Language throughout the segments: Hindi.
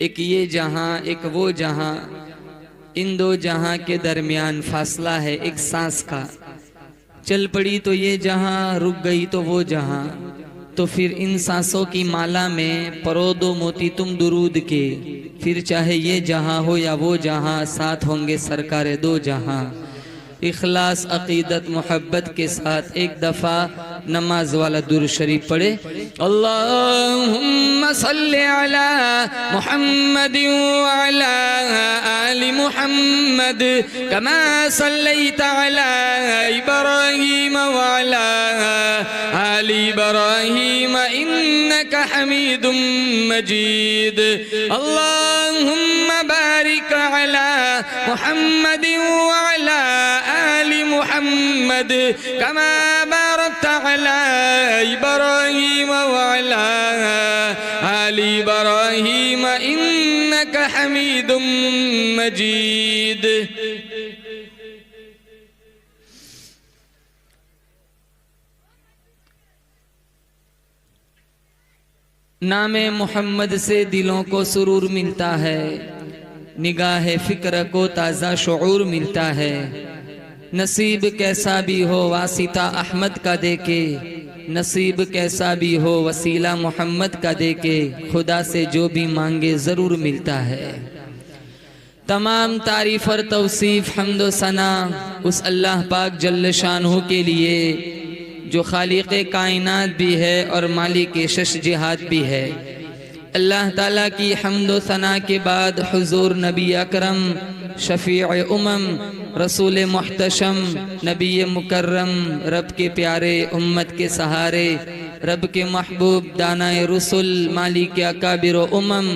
एक ये जहां एक वो जहां, इन दो जहां के दरमियान फासला है एक सांस का. चल पड़ी तो ये जहां, रुक गई तो वो जहां. तो फिर इन सांसों की माला में परो दो मोती तुम दुरूद के. फिर चाहे ये जहां हो या वो जहां, साथ होंगे सरकार दो जहां. इखलास अकीदत मोहब्बत के साथ एक दफ़ा नमाज वाला दुरूद शरीफ पढ़े. अल्लाहुम्मा सल्ली अला मुहम्मद व अला आलि मुहम्मद कमा सल्लैता अला इब्राहीम व अला आलि इब्राहीम इन्नका हमीदुम मजीद. अल्लाहुम्मा बारिक अला मुहम्मद व अला आलि मुहम्मद कमा बारकता अला इब्राहीम व अला आलि इब्राहीम इन्नका हमीदुम मजीद. नामे मोहम्मद से दिलों को सुरूर मिलता है, निगाह फिक्र को ताज़ा शऊर मिलता है. नसीब कैसा भी हो वासिता अहमद का देके, नसीब कैसा भी हो वसीला मोहम्मद का देके, खुदा से जो भी मांगे ज़रूर मिलता है. तमाम तारीफ़ और तौसीफ़ हम्द व सना उस अल्लाह पाक जल्ल शानहू के लिए जो खालिक़ कायनात भी है और मालिक शश जिहाद भी है. अल्लाह ताला की हम्द व सना के बाद हुजूर नबी अकरम शफ़ीअ उम्मम रसूल मुहतशम नबी मुकर्रम रब के प्यारे उम्मत के सहारे रब के महबूब दानाए रसूल मालिक अकाबिर उम्मम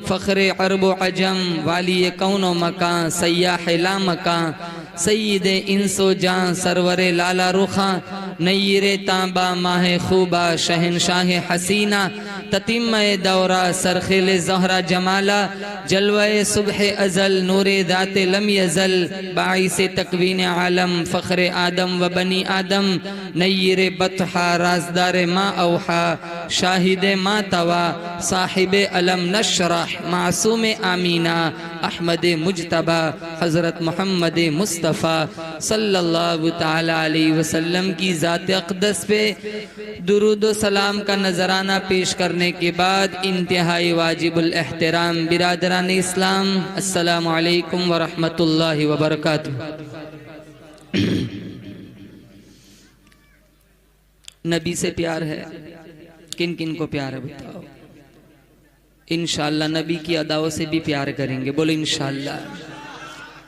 फ़ख्र अरब व अजम वाली कौन व मकान सय्याह ला मकान सय्यद इंसो जान सरवर लाला रुखा नय्यरे तांबा माहे खूबा शहनशाह हसीना ततिम्मे दौरा सरखेल ज़हरा जमाला जलवे सुबह अज़ल नूरे दाते लम यज़ल बाइसे तकवीन आलम फ़ख्र आदम व बनी आदम नय्यरे बतहा राजदार मा औहा शाहिद मा तवा साहिब अलम नशरह मासूम आमीना अहमद मुजतबा हज़रत मोहम्मद मुस्तफ़ा सल्लल्लाहु ताला अलैहि वसल्लम की ज़ात अक़दस पे दुरूद व सलाम का नजराना पेश करने के बाद इंतहाई वाजिबुल एहतराम बिरादरान इस्लाम अस्सलामु अलैकुम व रहमतुल्लाहि व बरकातुहू। नबी से प्यार है, किन किन को प्यार है बताओ। इंशाअल्लाह नबी की अदाओं से भी प्यार करेंगे, बोलो इंशाअल्लाह।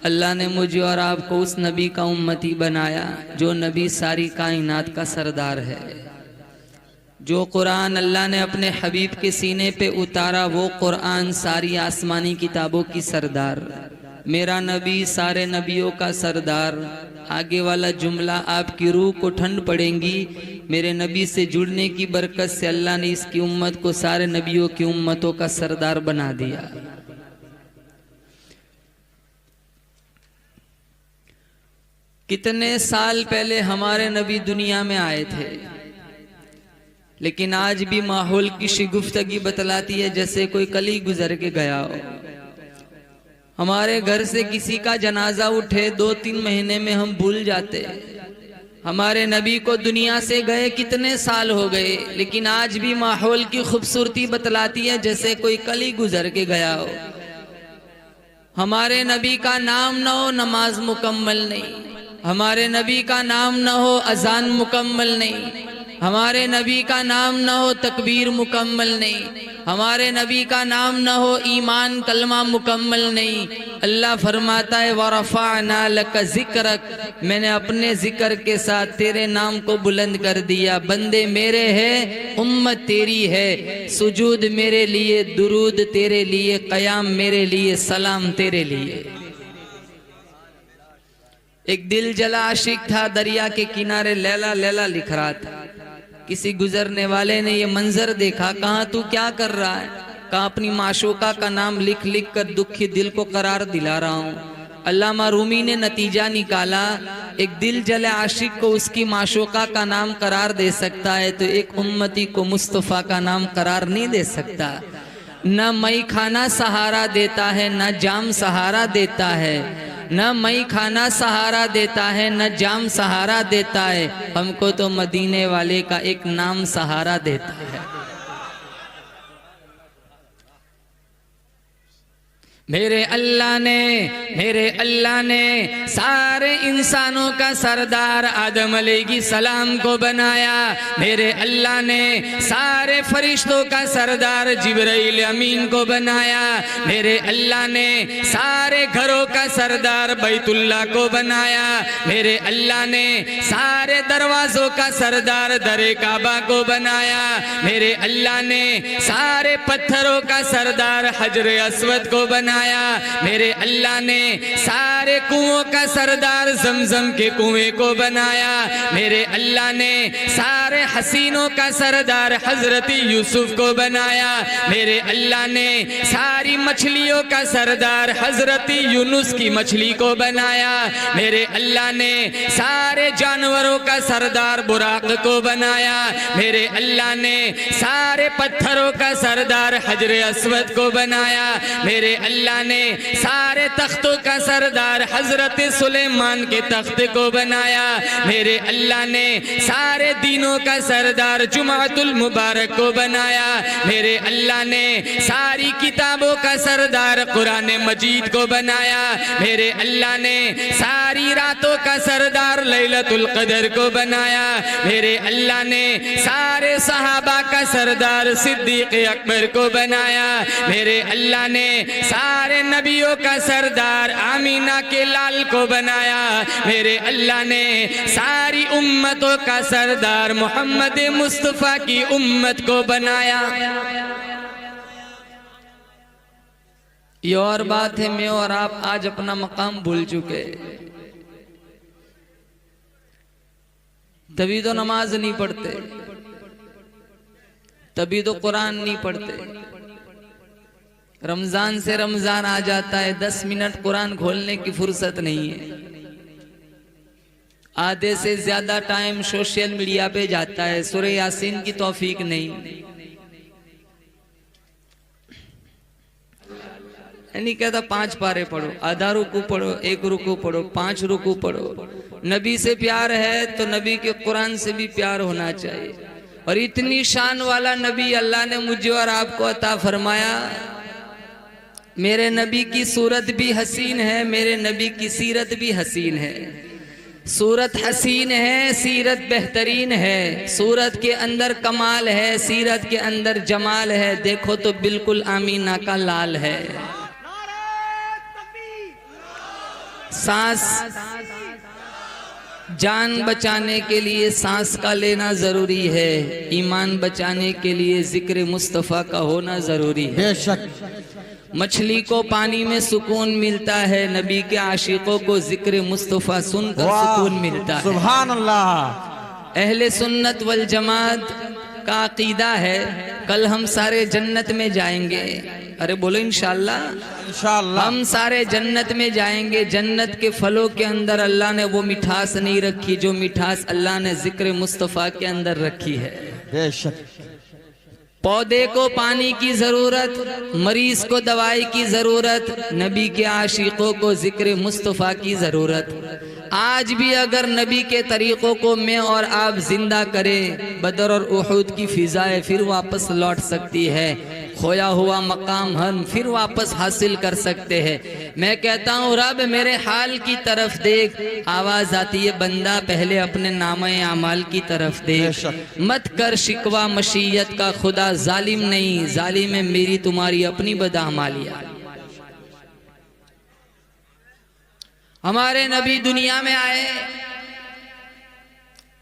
अल्लाह ने मुझे और आपको उस नबी का उम्मती बनाया जो नबी सारी कायनात का सरदार है। जो कुरान अल्लाह ने अपने हबीब के सीने पे उतारा वो कुरान सारी आसमानी किताबों की सरदार। मेरा नबी सारे नबियों का सरदार। आगे वाला जुमला आपकी रूह को ठंड पड़ेगी। मेरे नबी से जुड़ने की बरकत से अल्लाह ने इसकी उम्मत को सारे नबियों की उम्मतों का सरदार बना दिया। कितने साल पहले हमारे नबी दुनिया में आए थे, लेकिन आज भी माहौल की शिगुफ्तगी बतलाती है जैसे कोई कल ही गुजर के गया हो। हमारे घर से किसी का जनाजा उठे 2-3 महीने में हम भूल जाते। हमारे नबी को दुनिया से गए कितने साल हो गए, लेकिन आज भी माहौल की खूबसूरती बतलाती है जैसे कोई कल ही गुजर के गया हो। हमारे नबी का नाम न हो नमाज मुकम्मल नहीं, हमारे नबी का नाम न हो अजान मुकम्मल नहीं, हमारे नबी का नाम न हो तकबीर मुकम्मल नहीं, हमारे नबी का नाम न हो ईमान कलमा मुकम्मल नहीं। अल्लाह फरमाता है वरफ़अना लक ज़िक्रक, मैंने अपने जिक्र के साथ तेरे नाम को बुलंद कर दिया। बंदे मेरे हैं, उम्मत तेरी है, सुजूद मेरे लिए, दुरूद तेरे लिए, क़याम मेरे लिए, सलाम तेरे लिए। एक दिल जला आशिक था, दरिया के किनारे लैला लैला लिख रहा था। किसी गुजरने वाले ने ये मंजर देखा, कहा तू क्या कर रहा है? कहा अपनी माशूका का नाम लिख लिख कर दुखी दिल को करार दिला रहा हूँ। अल्लामा रूमी ने नतीजा निकाला, एक दिल जले आशिक को उसकी माशूका का नाम करार दे सकता है तो एक उम्मती को मुस्तफ़ा का नाम करार नहीं दे सकता। न मई खाना सहारा देता है, न जाम सहारा देता है, न मई खाना सहारा देता है, न जाम सहारा देता है, हमको तो मदीने वाले का एक नाम सहारा देता है। मेरे अल्लाह ने सारे इंसानों का सरदार आदम अलैहिस्सलाम को बनाया। मेरे अल्लाह ने सारे फरिश्तों का सरदार जिब्राइल अमीन को बनाया। मेरे अल्लाह ने सारे घरों का सरदार बैतुल्लाह को बनाया। मेरे अल्लाह ने सारे दरवाजों का सरदार दरे काबा को बनाया। मेरे अल्लाह ने सारे पत्थरों का सरदार हजर अस्वद को बनाया। मेरे अल्लाह ने सारे कुओं का सरदार जमजम के कुएं को बनाया। मेरे अल्लाह ने सारे हसीनों का सरदार हजरत यूसुफ को बनाया। मेरे अल्लाह ने सारी मछलियों का सरदार हजरत यूनुस की मछली को बनाया। मेरे अल्लाह ने सारे जानवरों का सरदार बुराक को बनाया। मेरे अल्लाह ने सारे पत्थरों का सरदार हजर अस्वद को बनाया। मेरे अल्लाह ने सारे तख्तों का सरदार हजरत सुलेमान के तख्त को बनाया। मेरे अल्लाह ने सारे दीनों का सरदार जुमातुल मुबारक को बनाया। मेरे अल्लाह ने सारी किताबों का सरदार कुरान मजीद को बनाया। मेरे अल्लाह ने सारी रातों का सरदार लैलतुल कदर को बनाया। मेरे अल्लाह ने सारे सहाबा का सरदार सिद्दीक अकबर को बनाया। मेरे अल्लाह ने सारे नबियों का सरदार आमीना के लाल को बनाया। मेरे अल्लाह ने सारी उम्मतों का सरदार मोहम्मद मुस्तफ़ा की उम्मत को बनाया। ये और बात है, मैं और आप आज अपना मकाम भूल चुके। तभी तो नमाज नहीं पढ़ते, तभी तो कुरान नहीं पढ़ते। रमजान से रमजान आ जाता है, 10 मिनट कुरान खोलने की फुर्सत नहीं है। आधे से ज्यादा टाइम सोशल मीडिया पे जाता है, सूरह यासीन की तौफीक नहीं। नहीं कहता 5 पारे पढ़ो, आधा रुकू पढ़ो, 1 रुकू पढ़ो, 5 रुकू पढ़ो। नबी से प्यार है तो नबी के कुरान से भी प्यार होना चाहिए। और इतनी शान वाला नबी अल्लाह ने मुझे और आपको अता फरमाया। मेरे नबी की सूरत भी हसीन है, मेरे नबी की सीरत भी हसीन है। सूरत हसीन है, सीरत बेहतरीन है। सूरत के अंदर कमाल है, सीरत के अंदर जमाल है। देखो तो बिल्कुल आमीना का लाल है। सांस, जान बचाने के लिए सांस का लेना जरूरी है, ईमान बचाने के लिए जिक्र मुस्तफ़ा का होना जरूरी है। बेशक मछली को पानी में सुकून मिलता है, नबी के आशिकों को जिक्र मुस्तफ़ा सुनकर सुकून मिलता है। सुभान अल्लाह। अहले सुन्नत वल जमात का अकीदा है कल हम सारे जन्नत में जाएंगे। अरे बोलो इंशाअल्लाह। इंशाअल्लाह हम सारे जन्नत में जाएंगे। जन्नत के फलों के अंदर अल्लाह ने वो मिठास नहीं रखी जो मिठास अल्लाह ने जिक्र मुस्तफ़ा के अंदर रखी है। बेशक पौधे को पानी की जरूरत, मरीज को दवाई की जरूरत, नबी के आशिकों को जिक्र मुस्तफ़ा की जरूरत। आज भी अगर नबी के तरीकों को मैं और आप जिंदा करें, बदर और उहद की फिजाएं फिर वापस लौट सकती है। खोया हुआ मकाम हम फिर वापस हासिल कर सकते हैं। मैं कहता हूँ रब मेरे हाल की तरफ देख। आवाज आती है बंदा पहले अपने नामे आमाल की तरफ देख। मत कर शिकवा मशीयत का, खुदा जालिम नहीं, जालिम है मेरी तुम्हारी अपनी बदअमालियाँ। हमारे नबी दुनिया में आए,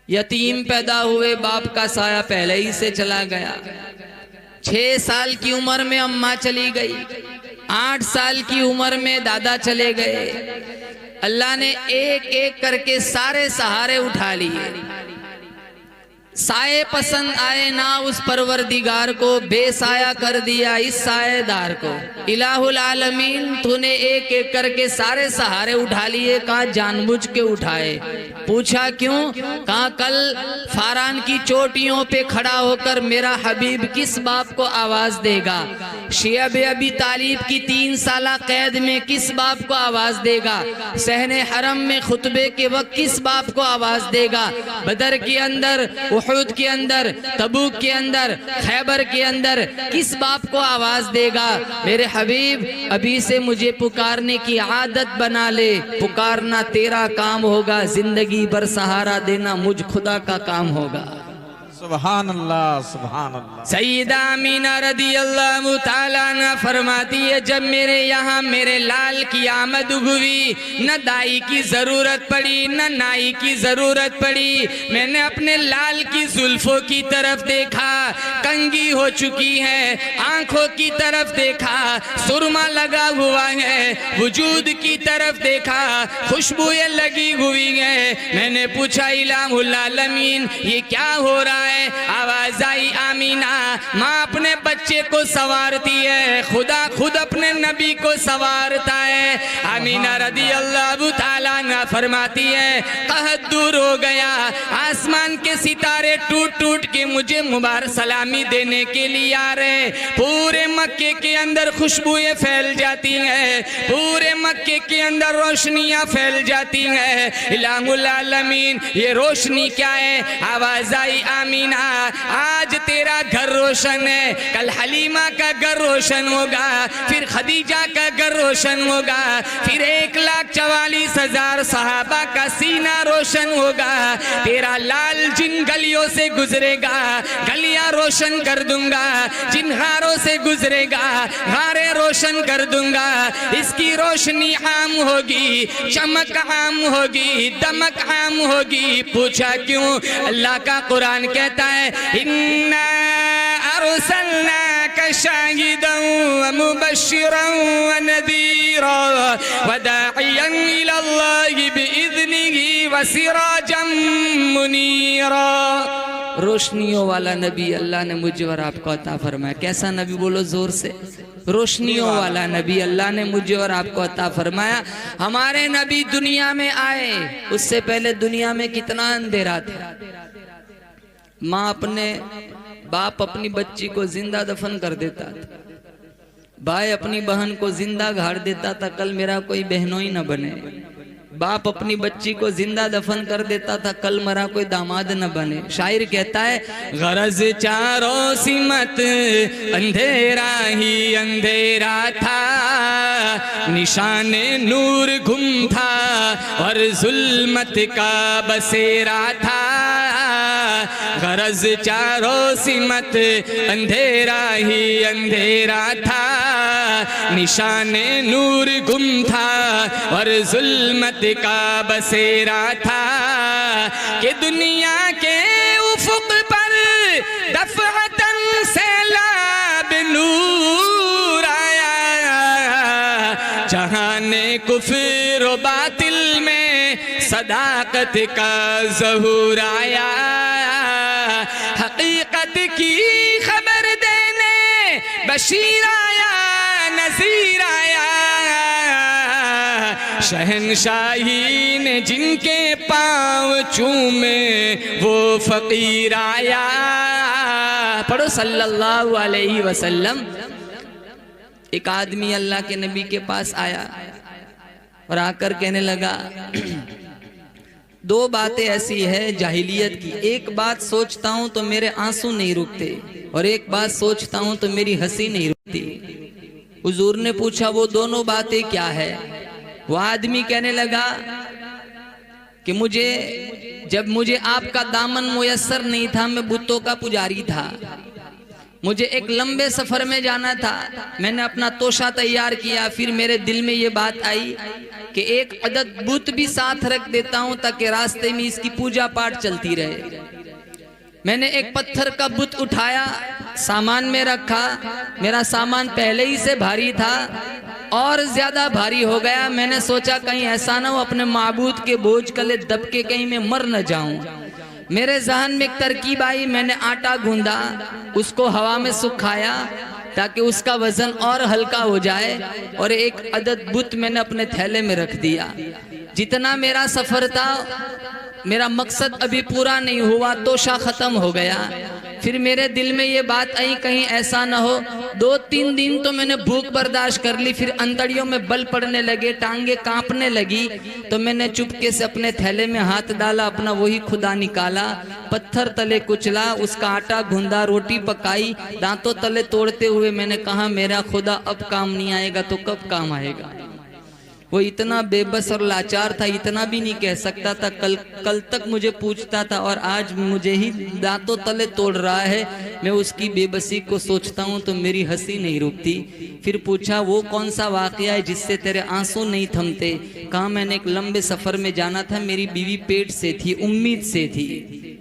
यतीम पैदा हुए, बाप का साया पहले ही से चला गया। 6 साल की उम्र में अम्मा चली गई, 8 साल की उम्र में दादा चले गए। अल्लाह ने एक एक करके सारे सहारे उठा लिए। साए पसंद आए ना उस परवरदिगार को, बेसाया कर दिया इस साएदार को। इलाहुल आलमीन तूने एक एक करके सारे सहारे उठा लिए। कहा जानबूझ के उठाए। पूछा क्यों? कहा कल फारान की चोटियों पे खड़ा होकर मेरा हबीब किस बाप को आवाज देगा? शिया बे अबी तालिब की 3 साला कैद में किस बाप को आवाज देगा? सहने हरम में खुतबे के वक्त किस बाप को आवाज देगा? बदर के अंदर, उहद के अंदर, तबूक के अंदर, खैबर के अंदर किस बाप को आवाज देगा? मेरे हबीब अभी से मुझे पुकारने की आदत बना ले। पुकारना तेरा काम होगा, जिंदगी भर सहारा देना मुझ खुदा का काम होगा। सुभान अल्लाह, सुभान अल्लाह। सैयदा आमीना रदियल्लाहु ताला अन्हा फरमाती है जब मेरे यहाँ मेरे लाल की आमद हुई, न दाई की जरूरत पड़ी न नाई की जरूरत पड़ी। मैंने अपने लाल की जुल्फों की तरफ देखा, कंगी हो चुकी है, आंखों की तरफ देखा, सुरमा लगा हुआ है, वजूद की तरफ देखा, खुशबुएं लगी हुई है। मैंने पूछा इलाहुल आलमीन ये क्या हो रहा है? आवाज आई आमीना, माँ अपने बच्चे को संवारती है, खुदा खुद अपने नबी को संवारता है। आमीना रदियल्लाहु ताला अन्हा फरमाती है कहत दूर हो गया, आसमान के सितारे टूट टूट के मुझे मुबारक सलामी देने के लिए आ रहे। पूरे मक्के के अंदर खुशबुएं फैल जाती हैं, पूरे मक्के के अंदर रोशनियां फैल जाती हैं। इलाहुल आलमीन ये रोशनी क्या है? आवाज आई आमीना आज तेरा घर रोशन है, कल हलीमा का घर रोशन होगा, फिर खदीजा का घर रोशन होगा, फिर 1,44,000 सहाबा का सीना रोशन होगा। तेरा लाल जिन गलियों से गुजरेगा गलियां रोशन कर दूंगा, जिन गारों से गुजरेगा गारे रोशन कर दूंगा। इसकी रोशनी आम होगी, चमक आम होगी, दमक आम होगी। पूछा क्यों? अल्लाह का कुरान कहता है इन्ना अरसलनाका शाहिदन व मुबश्शिरन व नदीरा व दाइयन इलल्लाहि बिइज़्निही व वसिराजम मुनीरा। रोशनियों वाला नबी अल्लाह ने मुझे और आपको अता फरमाया। कैसा नबी, बोलो जोर से। रोशनियों वाला नबी अल्लाह ने मुझे और आपको अता फरमाया। हमारे नबी दुनिया में आए, उससे पहले दुनिया में कितना अंधेरा था। माँ अपने बाप अपनी बच्ची को जिंदा दफन कर देता था, भाई अपनी बहन को जिंदा गाड़ देता था, कल मेरा कोई बहनोई न बने। बाप अपनी बच्ची को जिंदा दफन कर देता था, कल मरा कोई दामाद न बने। शायर कहता है, गरज चारों सिमत अंधेरा ही अंधेरा था, निशाने नूर गुम था और जुल्मत का बसेरा था। गरज चारों सिमत अंधेरा ही अंधेरा था, निशाने नूर गुम था और जुल्मत का बसेरा था। कि दुनिया के उफुक पर दफअतन सैलाब नूर आया, जहाने कुफ्र व बातिल में सदाकत का ज़हूर आया। हकीकत की खबर देने बशीर आया, नज़ीर आया। शहनशाही ने जिनके पाँव चूमे वो फकीर आया। पढ़ो सल्लल्लाहु अलैहि वसल्लम। एक आदमी अल्लाह के नबी के पास आया और आकर कहने लगा, दो बातें ऐसी है जाहिलियत की, एक बात सोचता हूं तो मेरे आंसू नहीं रुकते और एक बात सोचता हूं तो मेरी हंसी नहीं रुकती। हुजूर ने पूछा, वो दोनों बातें क्या है? वो आदमी कहने लगा कि जब मुझे आपका दामन मुयस्सर नहीं था, मैं बुतों का पुजारी था। मुझे एक लंबे सफर में जाना था, मैंने अपना तोशा तैयार किया, फिर मेरे दिल में ये बात आई कि एक अदद बुत भी साथ रख देता हूं ताकि रास्ते में इसकी पूजा पाठ चलती रहे। मैंने एक पत्थर का बुत उठाया, सामान में रखा। मेरा सामान पहले ही से भारी था और ज्यादा भारी हो गया। मैंने सोचा कहीं ऐसा ना हो अपने माबूद के बोझ कले दब के कहीं मैं मर न जाऊं। मेरे जहन में एक तरकीब आई, मैंने आटा गूंदा, उसको हवा में सुखाया ताकि उसका वजन और हल्का हो जाए और एक अदद बुत मैंने अपने थैले में रख दिया। जितना मेरा सफर था, मेरा मकसद अभी पूरा नहीं हुआ, तोशा खत्म हो गया। फिर मेरे दिल में ये बात आई कहीं ऐसा ना हो। 2-3 दिन तो मैंने भूख बर्दाश्त कर ली, फिर अंतड़ियों में बल पड़ने लगे, टांगे कांपने लगी, तो मैंने चुपके से अपने थैले में हाथ डाला, अपना वही खुदा निकाला, पत्थर तले कुचला, उसका आटा गूंदा, रोटी पकाई, दांतों तले तोड़ते हुए मैंने कहा, मेरा खुदा अब काम नहीं आएगा तो कब काम आएगा। वो इतना बेबस और लाचार था, इतना भी नहीं कह सकता था। कल तक मुझे पूछता था और आज मुझे ही दांतों तले तोड़ रहा है। मैं उसकी बेबसी को सोचता हूँ तो मेरी हंसी नहीं रुकती। फिर पूछा, वो कौन सा वाकया है जिससे तेरे आंसू नहीं थमते? कहा, मैंने एक लंबे सफर में जाना था, मेरी बीवी पेट से थी, उम्मीद से थी।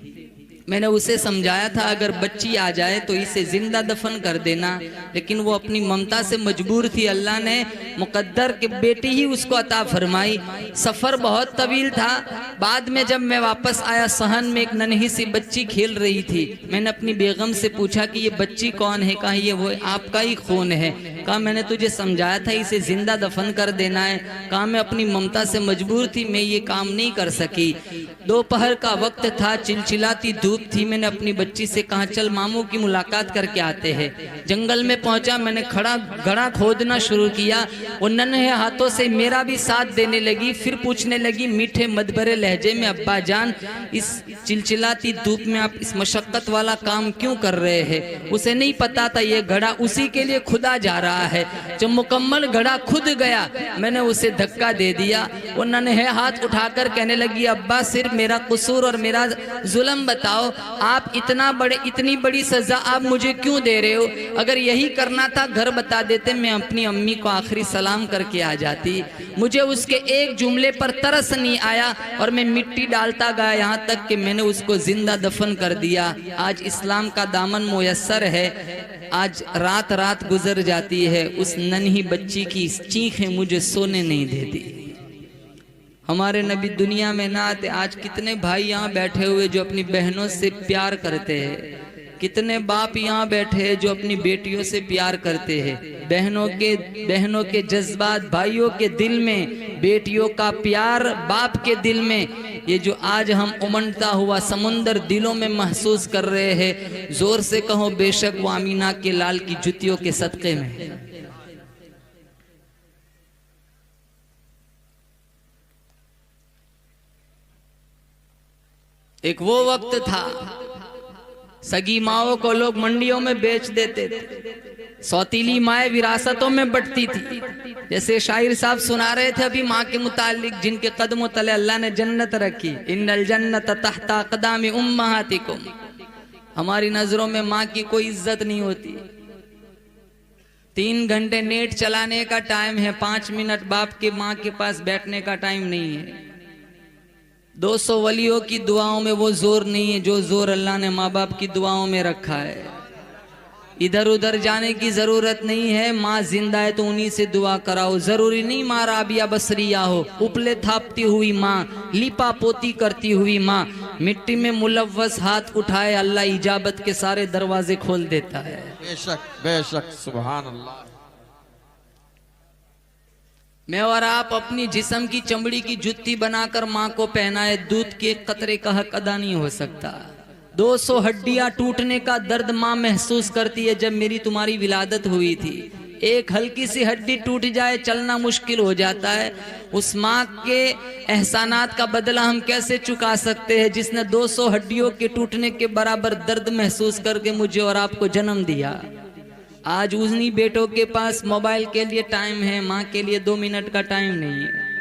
मैंने उसे समझाया था अगर बच्ची आ जाए तो इसे जिंदा दफन कर देना, लेकिन वो अपनी ममता से मजबूर थी। अल्लाह ने मुकद्दर के बेटी ही उसको अता फरमाई। सफ़र बहुत तवील था। बाद में जब मैं वापस आया, सहन में एक नन्ही सी बच्ची खेल रही थी। मैंने अपनी बेगम से पूछा कि ये बच्ची कौन है? कहा, ये वो आपका ही खून है। कहा, मैंने तुझे समझाया था इसे जिंदा दफन कर देना है। कहा, मैं अपनी ममता से मजबूर थी, मैं ये काम नहीं कर सकी। दोपहर का वक्त था, चिलचिलाती धूप थी। मैंने अपनी बच्ची से कहा, चल मामू की मुलाकात करके आते हैं। जंगल में पहुंचा, मैंने घड़ा खोदना शुरू किया। वो नन्हे हाथों से मेरा भी साथ देने लगी। फिर पूछने लगी मीठे मदबरे लहजे में, अब्बा जान, इस चिलचिलाती धूप में आप इस मशक्कत वाला काम क्यों कर रहे हैं? उसे नहीं पता था ये घड़ा उसी के लिए खुदा जा रहा है। जब मुकम्मल घड़ा खुद गया, मैंने उसे धक्का दे दिया। वो नन्हे हाथ उठाकर कहने लगी, अब्बा सिर्फ मेरा कसूर और मेरा जुल्म बताओ, आप इतनी बड़ी सजा आप मुझे क्यों दे रहे हो? अगर यही करना था घर बता देते, मैं अपनी अम्मी को आखिरी सलाम करके आ जाती। मुझे उसके एक जुमले पर तरस नहीं आया और मैं मिट्टी डालता गया, यहाँ तक कि मैंने उसको जिंदा दफन कर दिया। आज इस्लाम का दामन मुयस्सर है। आज रात रात गुजर जाती है, उस नन्ही बच्ची की चीखें मुझे सोने नहीं देती। हमारे नबी दुनिया में ना आते, आज कितने भाई यहाँ बैठे हुए जो अपनी बहनों से प्यार करते हैं, कितने बाप यहाँ बैठे हैं जो अपनी बेटियों से प्यार करते हैं। बहनों के जज्बात भाइयों के दिल में, बेटियों का प्यार बाप के दिल में, ये जो आज हम उमड़ता हुआ समुंदर दिलों में महसूस कर रहे हैं, जोर से कहो बेशक वो आमीना के लाल की जुतियों के सदक़े में। एक वो वक्त था, सगी माओ को लोग मंडियों में बेच देते थे, सौतीली माएँ विरासतों में बंटती थी। जैसे शायर साहब सुना रहे थे अभी माँ के मुतालिक, जिनके कदमों तले अल्लाह ने जन्नत रखी, इन्नल जन्नत तहता क़दामी उम्महातिकुम। हमारी नजरों में माँ की कोई इज्जत नहीं होती। 3 घंटे नेट चलाने का टाइम है, 5 मिनट बाप के माँ के पास बैठने का टाइम नहीं है। 200 वलियों की दुआओं में वो जोर नहीं है जो जोर अल्लाह ने माँ बाप की दुआओं में रखा है। इधर उधर जाने की जरूरत नहीं है, माँ जिंदा है तो उन्हीं से दुआ कराओ। जरूरी नहीं माँ राबिया बसरिया हो, उपले थापती हुई माँ, लिपा पोती करती हुई माँ, मिट्टी में मुलव्वस हाथ उठाए अल्लाह इजाबत के सारे दरवाजे खोल देता है। बेशक बेशक, सुभान अल्लाह। मैं और आप अपनी जिस्म की चमड़ी की जुत्ती बनाकर माँ को पहनाए, दूध के कतरे का हक अदा नहीं हो सकता। 200 हड्डियां टूटने का दर्द माँ महसूस करती है। जब मेरी तुम्हारी विलादत हुई थी, एक हल्की सी हड्डी टूट जाए चलना मुश्किल हो जाता है। उस माँ के एहसानात का बदला हम कैसे चुका सकते हैं, जिसने 200 हड्डियों के टूटने के बराबर दर्द महसूस करके मुझे और आपको जन्म दिया। आज उन्हीं बेटों के पास मोबाइल के लिए टाइम है, माँ के लिए 2 मिनट का टाइम नहीं है।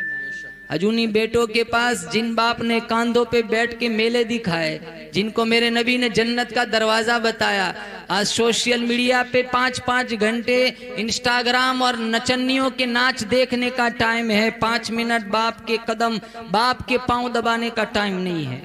आज उन्हीं बेटों के पास जिन बाप ने कांधों पे बैठ के मेले दिखाए, जिनको मेरे नबी ने जन्नत का दरवाजा बताया, आज सोशल मीडिया पे 5-5 घंटे इंस्टाग्राम और नचनियों के नाच देखने का टाइम है। 5 मिनट बाप के कदम, बाप के पांव दबाने का टाइम नहीं है।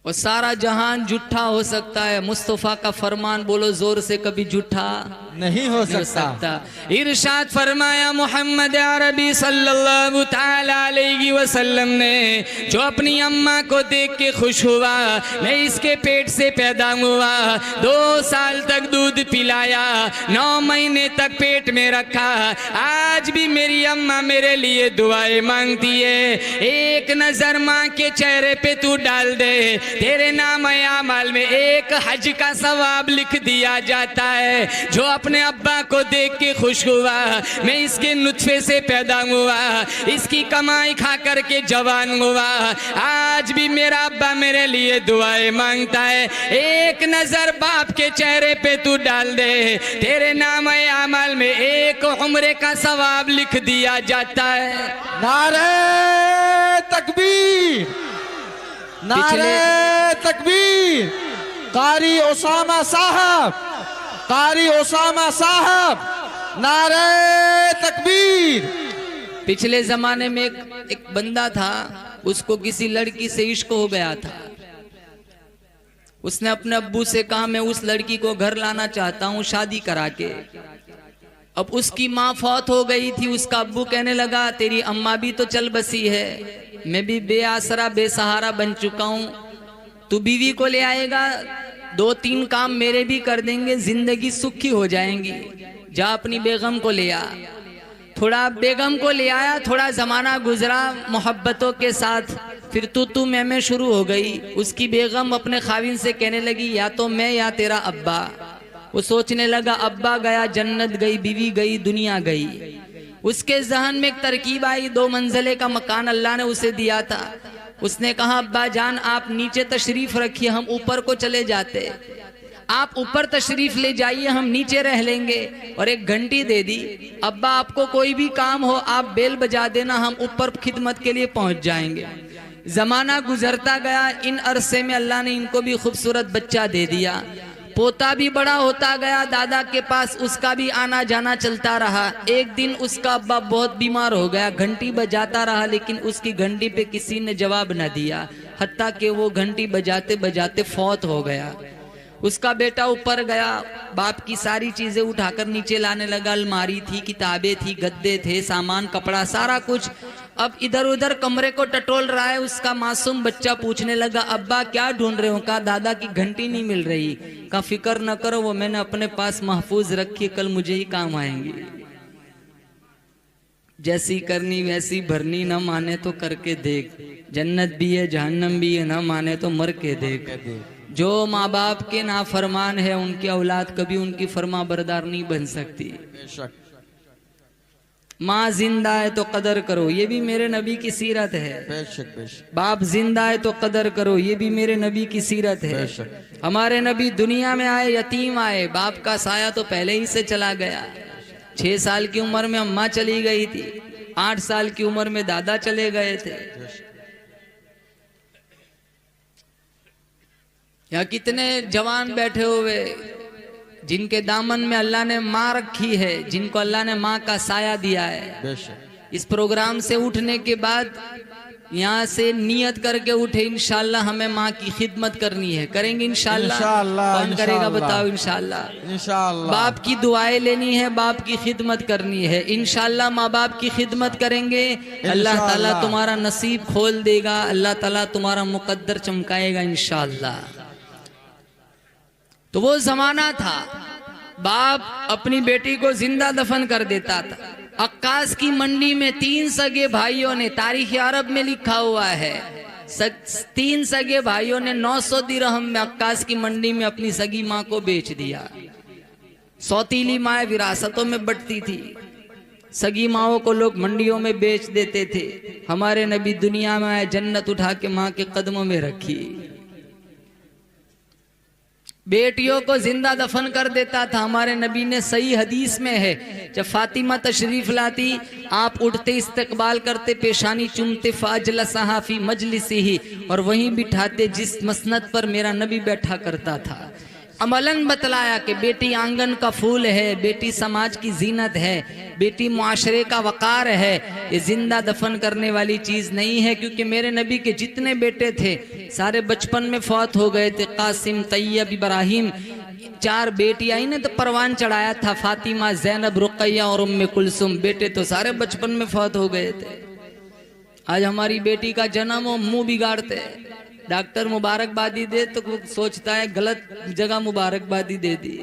और सारा जहान झूठा हो सकता है, मुस्तफा का फरमान बोलो जोर से, कभी झूठा नहीं हो सकता। इरशाद फरमाया मोहम्मद अरबी सल्लल्लाहु तआला अलैहि वसल्लम ने, जो अपनी अम्मा को देख के खुश हुआ, मैं इसके पेट से पैदा हुआ, 2 साल तक दूध पिलाया, 9 महीने तक पेट में रखा, आज भी मेरी अम्मा मेरे लिए दुआएं मांगती है। एक नजर माँ के चेहरे पे तू डाल दे, तेरे नाम अमाल में एक हज का सवाब लिख दिया जाता है। जो अपने अब्बा को देख के खुश हुआ, मैं इसके नुत्फे से पैदा हुआ, इसकी कमाई खा करके जवान हुआ, आज भी मेरा अब्बा मेरे लिए दुआएं मांगता है। एक नजर बाप के चेहरे पे तू डाल दे, तेरे नाम अमाल में एक उम्र का सवाब लिख दिया जाता है। नारे तकबीर, नारे तकबीर। कारी ओसामा साहब, कारी ओसामा साहब, नारे तकबीर। पिछले जमाने में एक बंदा था, उसको किसी लड़की से इश्क हो गया था। उसने अपने अब्बू से कहा मैं उस लड़की को घर लाना चाहता हूँ शादी करा के। अब उसकी माँ फौत हो गई थी। उसका अब्बू कहने लगा तेरी अम्मा भी तो चल बसी है, मैं भी बेआसरा बेसहारा बन चुका हूँ, तू बीवी को ले आएगा, 2-3 काम मेरे भी कर देंगे, जिंदगी सुखी हो जाएंगी। जा अपनी बेगम को ले आ। थोड़ा बेगम को ले आया, थोड़ा जमाना गुजरा मोहब्बतों के साथ, फिर तू मैं शुरू हो गई। उसकी बेगम अपने खाविन से कहने लगी या तो मैं या तेरा अब्बा। वो सोचने लगा अब्बा गया जन्नत गई, बीवी गई दुनिया गई। उसके जहन में एक तरकीब आई, 2 मंजिले का मकान अल्लाह ने उसे दिया था। उसने कहा अब्बा जान आप नीचे तशरीफ रखिए, हम ऊपर को चले जाते, आप ऊपर तशरीफ ले जाइए, हम नीचे रह लेंगे। और एक घंटी दे दी, अब्बा आपको कोई भी काम हो आप बेल बजा देना, हम ऊपर खिदमत के लिए पहुंच जाएंगे। जमाना गुजरता गया, इन अरसे में अल्लाह ने इनको भी खूबसूरत बच्चा दे दिया। पोता भी बड़ा होता गया दादा के पास, उसका भी आना जाना चलता रहा। एक दिन उसका अब्बा बहुत बीमार हो गया, घंटी बजाता रहा लेकिन उसकी घंटी पे किसी ने जवाब न दिया, हत्ता कि वो घंटी बजाते बजाते फौत हो गया। उसका बेटा ऊपर गया, बाप की सारी चीजें उठाकर नीचे लाने लगा। अलमारी थी, किताबें थी, गद्दे थे, सामान, कपड़ा, सारा कुछ। अब इधर उधर कमरे को टटोल रहा है। उसका मासूम बच्चा पूछने लगा, अब्बा क्या ढूंढ रहे हो? कहा दादा की घंटी नहीं मिल रही। कहा फिक्र न करो, वो मैंने अपने पास महफूज रखी, कल मुझे ही काम आएंगी। जैसी करनी वैसी भरनी, न माने तो करके देख, जन्नत भी है जहन्नम भी है, न माने तो मर के देख। जो माँ बाप के नाफरमान है उनकी औलाद कभी उनकी फरमा बरदार नहीं बन सकती। बेशक। माँ जिंदा है तो कदर करो, ये भी मेरे नबी की सीरत है। बेशक बेशक। बाप जिंदा है तो कदर करो, ये भी मेरे नबी की सीरत है। बेशक। हमारे नबी दुनिया में आए, यतीम आए, बाप का साया तो पहले ही से चला गया। 6 साल की उम्र में अम्मा चली गई थी, 8 साल की उम्र में दादा चले गए थे। या कितने जवान बैठे हुए जिनके दामन में अल्लाह ने माँ रखी है, जिनको अल्लाह ने माँ का साया दिया है। बेशक। इस प्रोग्राम से उठने के बाद यहाँ से नियत करके उठे, इंशाल्लाह हमें माँ की खिदमत करनी है। करेंगे इंशाल्लाह? कौन करेगा बताओ? इंशाल्लाह। इंशाल्लाह। बाप की दुआएं लेनी है, बाप की खिदमत करनी है। इंशाल्लाह माँ बाप की खिदमत करेंगे, अल्लाह ताला तुम्हारा नसीब खोल देगा, अल्लाह ताला तुम्हारा मुकद्दर चमकाएगा इंशाल्लाह। तो वो जमाना था, बाप अपनी बेटी को जिंदा दफन कर देता था। अक्कास की मंडी में 3 सगे भाइयों ने, तारीख अरब में लिखा हुआ है, 3 सगे भाइयों ने 900 दिरहम में अक्कास की मंडी में अपनी सगी माँ को बेच दिया। सौतीली माँ विरासतों में बंटती थी, सगी माओं को लोग मंडियों में बेच देते थे। हमारे नबी दुनिया में आए, जन्नत उठा के माँ के कदमों में रखी। बेटियों को जिंदा दफन कर देता था। हमारे नबी ने, सही हदीस में है, जब फातिमा तशरीफ लाती, आप उठते इस्तकबाल करते, पेशानी चूमते, फाजला सहाफी मजलिसी ही, और वहीं बिठाते जिस मसनद पर मेरा नबी बैठा करता था। अमलन बतलाया कि बेटी आंगन का फूल है, बेटी समाज की जीनत है, बेटी मुआशरे का वकार है। ये जिंदा दफन करने वाली चीज नहीं है, क्योंकि मेरे नबी के जितने बेटे थे सारे बचपन में फौत हो गए थे। कासिम, तैयब, इब्राहिम, 4 बेटियां ही ने तो परवान चढ़ाया था, फातिमा, जैनब, रुकैया और उम्मे कुलसुम। बेटे तो सारे बचपन में फौत हो गए थे। आज हमारी बेटी का जन्म हो, मुंह बिगाड़ते, डॉक्टर मुबारकबादी दे तो सोचता है गलत जगह मुबारकबादी दे दी।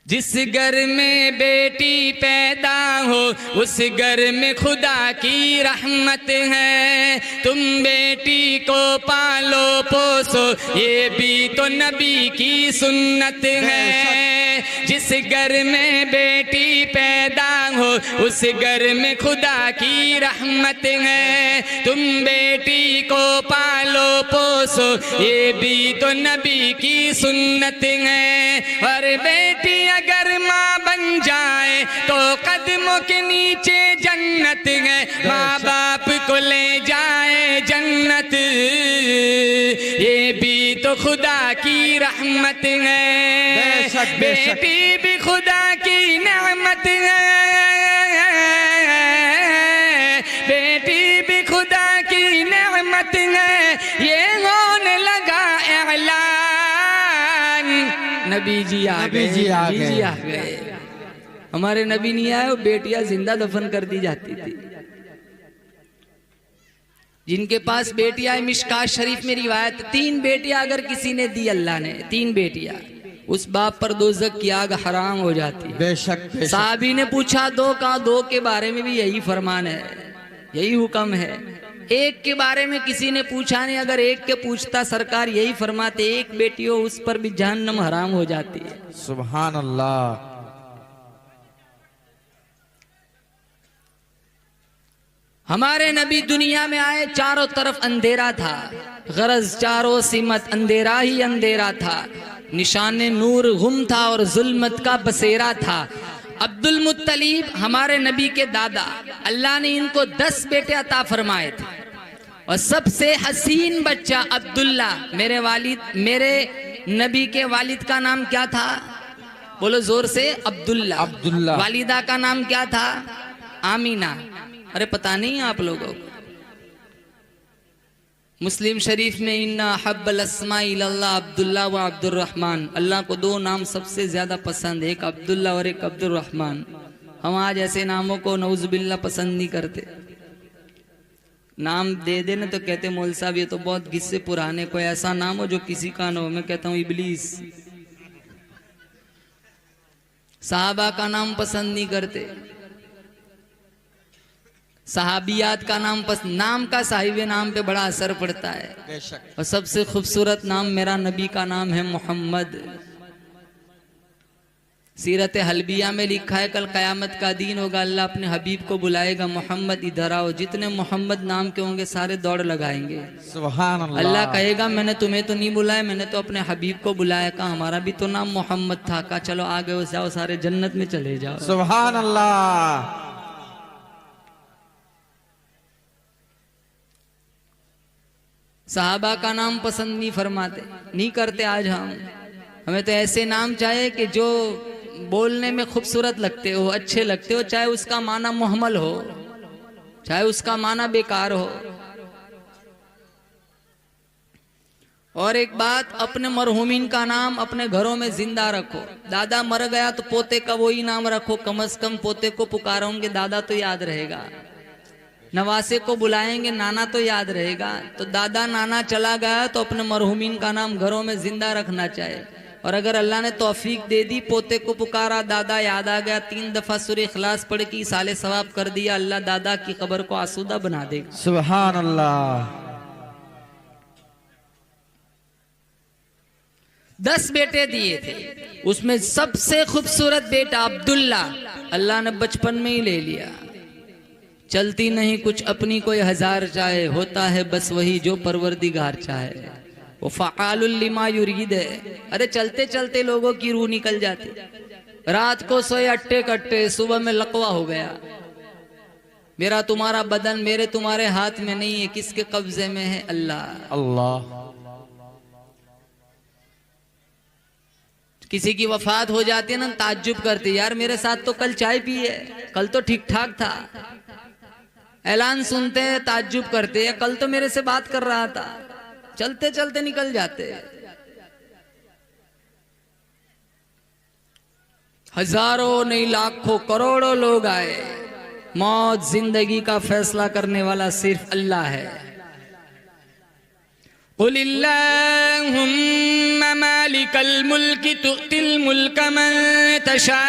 जिस घर में बेटी पैदा हो उस घर में खुदा की रहमत है। तुम बेटी को पालो पोसो, ये भी तो नबी की सुन्नत है। जिस घर में बेटी पैदा हो उस घर में खुदा की रहमत है। तुम बेटी को पालो पोसो, ये भी तो नबी की सुन्नत है। और बेटी अगर माँ बन जाए तो कदमों के नीचे जन्नत है। माँ बाप को ले जाए जन्नत, ये भी तो खुदा की रहमत है। बेटी भी खुदा की नेमत है, बेटी भी खुदा की नेमत है। ये होने लगा ऐलान, नबी जी आ गए। हमारे नबी नहीं आए, वो बेटियां जिंदा दफन कर दी जाती थी। जिनके पास बेटियां, मिशकात शरीफ में रिवायत, 3 बेटियां अगर किसी ने दी अल्लाह ने, 3 बेटियां, उस बाप पर दोज़ख की आग हराम हो जाती। बेशक। साहबी ने पूछा 2 कहाँ? 2 के बारे में भी यही फरमान है, यही हुक्म है। 1 के बारे में किसी ने पूछा नहीं, अगर 1 के पूछता सरकार यही फरमाते, 1 बेटी हो उस पर भी जहन्नम हराम हो जाती है। सुभान अल्लाह। हमारे नबी दुनिया में आए, चारों तरफ अंधेरा था, गरज चारों सिमत अंधेरा ही अंधेरा था। निशाने नूर गुम था और जुल्मत का बसेरा था। अब्दुल मुत्तलिब हमारे नबी के दादा, अल्लाह ने इनको 10 बेटे अता फरमाए थे, और सबसे हसीन बच्चा अब्दुल्ला, मेरे नबी के वालिद का नाम क्या था? बोलो जोर से। अब्दुल्ला। वालिदा का नाम क्या था? आमीना। अरे पता नहीं आप लोगों को? मुस्लिम शरीफ में इन्ना हब्बल अस्मा इल्लल्लाह अब्दुल्ला व अब्दुर्रहमान, अल्लाह को दो नाम सबसे ज्यादा पसंद है, एक अब्दुल्ला और एक अब्दुर्रहमान। हम आज ऐसे नामों को नऊजुबिल्ला पसंद नहीं करते। नाम दे देना तो कहते मौल साहब ये तो बहुत किस्से पुराने, कोई ऐसा नाम हो जो किसी का ना हो। मैं कहता हूँ इबलीस। साहबा का नाम पसंद नहीं करते, सहाबियात का नाम नाम का साहिब नाम पे बड़ा असर पड़ता है। बेशक। और सबसे खूबसूरत नाम मेरा नबी का नाम है मोहम्मद। सीरत हलबिया में लिखा है कल क़यामत का दिन होगा, अल्लाह अपने हबीब को बुलाएगा, मोहम्मद इधर आओ। जितने मोहम्मद नाम के होंगे सारे दौड़ लगाएंगे। सुभान अल्लाह। अल्लाह कहेगा मैंने तुम्हें तो नहीं बुलाया, मैंने तो अपने हबीब को बुलाया। कहा हमारा भी तो नाम मोहम्मद था। कहा चलो आगे हो जाओ, सारे जन्नत में चले जाओ। सुभान अल्लाह। 'साहबा का नाम पसंद नहीं फरमाते, नहीं करते आज हम। हमें तो ऐसे नाम चाहिए कि जो बोलने में खूबसूरत लगते हो, अच्छे लगते हो, चाहे उसका माना मुहम्मल हो, चाहे उसका माना बेकार हो। और एक बात, अपने मरहूमिन का नाम अपने घरों में जिंदा रखो। दादा मर गया तो पोते का वही नाम रखो, कम से कम पोते को पुकारोगे दादा तो याद रहेगा। नवासे को बुलाएंगे नाना तो याद रहेगा। तो दादा नाना चला गया तो अपने मरहूमिन का नाम घरों में जिंदा रखना चाहिए। और अगर अल्लाह ने तौफीक दे दी, पोते को पुकारा, दादा याद आ गया, 3 दफा सूरह इखलास पढ़ के साले सवाब कर दिया, अल्लाह दादा की कब्र को आसूदा बना देगा। सुभान अल्लाह। 10 बेटे दिए थे, उसमें सबसे खूबसूरत बेटा अब्दुल्ला अल्लाह ने बचपन में ही ले लिया। चलती नहीं कुछ अपनी कोई हजार चाहे, होता है बस वही जो परवरदिगार चाहे। वो फ़आलुल लिमा युरीद है। अरे चलते चलते लोगों की रूह निकल जाती। रात को सोए अट्टे कट्टे, सुबह में लकवा हो गया। मेरा तुम्हारा बदन मेरे तुम्हारे हाथ में नहीं है, किसके कब्जे में है? अल्लाह। अल्लाह। किसी की वफात हो जाती है ना, ताज्जुब करती, यार मेरे साथ तो कल चाय पी है, कल तो ठीक ठाक था। ऐलान सुनते हैं ताज्जुब करते हैं, कल तो मेरे से बात कर रहा था। चलते चलते निकल जाते। हजारों नहीं लाखों करोड़ों लोग आए, मौत जिंदगी का फैसला करने वाला सिर्फ अल्लाह है। कुलिल्लाहुम्मा मालिकल मुल्क तुअतिल मुल्क मन तशा।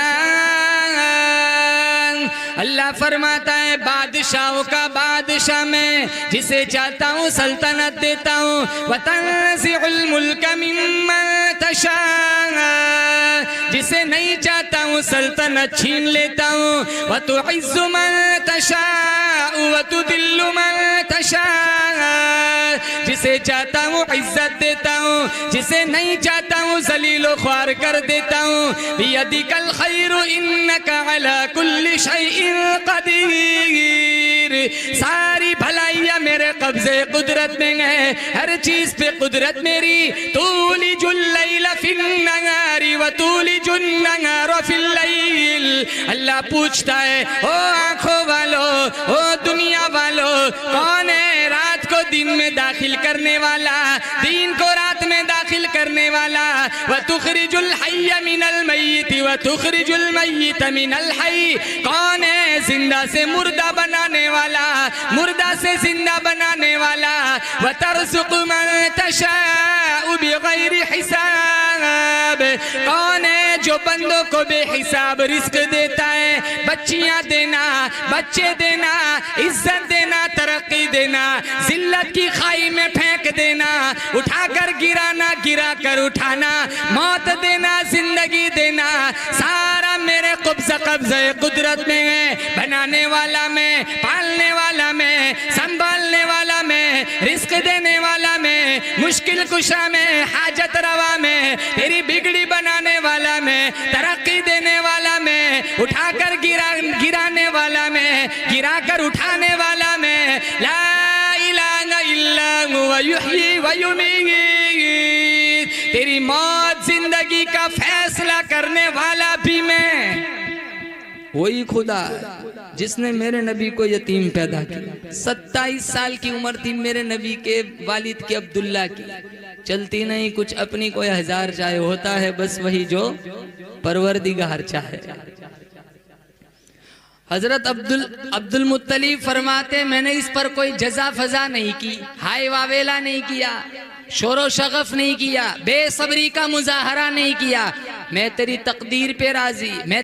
अल्लाह फरमाता है बादशाहों का बादशाह मैं, जिसे चाहता हूँ सल्तनत देता हूँ। वतंज़िउल मुल्क मिम्मन तशा, जिसे नहीं चाहता हूँ सल्तनत छीन लेता हूँ। वतुइज़्ज़ु मन तशा वतुदिल्लु मन तशा, जिसे चाहता हूँ इज्जत देता हूँ, जिसे नहीं चाहता हूँ जलीलो ख्वार कर देता हूँ। बियदिकल खैरु इन्नका अला कुल्ली शैइन कदीर। सारी भलाइयाँ मेरे कब्जे कुदरत में है, हर चीज पे कुदरत मेरी। तूलिजुल लैल फिन नहारी व तूलिजुन नहार फिल लैल। अल्लाह पूछता है ओ आंखों वालों, ओ दुनिया वालों, कौन है रात को दिन में दाखिल करने वाला, दिन को रात में दाखिल करने वाला। व तुखरिजुल हय्य मिनल मय्यित व तुखरिजुल मय्यित मिनल हय्य। कौन है जिंदा से मुर्दा बनाने वाला, मुर्दा से जिंदा बनाने वाला। व तरज़ुक़ु मन तशाअ बिग़ैरि हिसाब। कौन है जो बंदों को बेहिसाब रिस्क देता है, बच्चियां देना, बच्चे देना, इज्जत देना, तरक्की देना, जिल्लत की खाई में फेंक देना, उठाकर गिराना, गिरा कर उठाना, मौत देना, जिंदगी देना, सारा मेरे कब्ज़े कुदरत में है। बनाने वाला मैं, पालने वाला मैं, संभालने वाला मैं, रिस्क देने वाला मैं, मुश्किल कुशा में, हाजत रवा में, तेरी बिगड़ी बनाने वाला मैं, तरक्की देने वाला मैं, उठाकर गिराने वाला मैं, गिराकर उठाने वाला मैं। ला इलाहा इल्ला हुवा युहयी व युमीत। तेरी मौत जिंदगी का फैसला करने वाला भी मैं, वही खुदा जिसने मेरे नबी को यतीम पैदा किया। 27 साल की उम्र थी मेरे नबी के वालिद की, अब्दुल्ला की। चलती नहीं कुछ अपनी कोई हजार चाहे, होता है बस वही जो परवरदिगार चाहे। हजरत अब्दुल मुत्तलिब फरमाते मैंने इस पर कोई जजा फजा नहीं की, हाय वावेला नहीं किया, शोरो शगफ नहीं किया, बेसब्री का मुजाहरा नहीं किया। मैं तेरी तकदीर पे राजी, मैं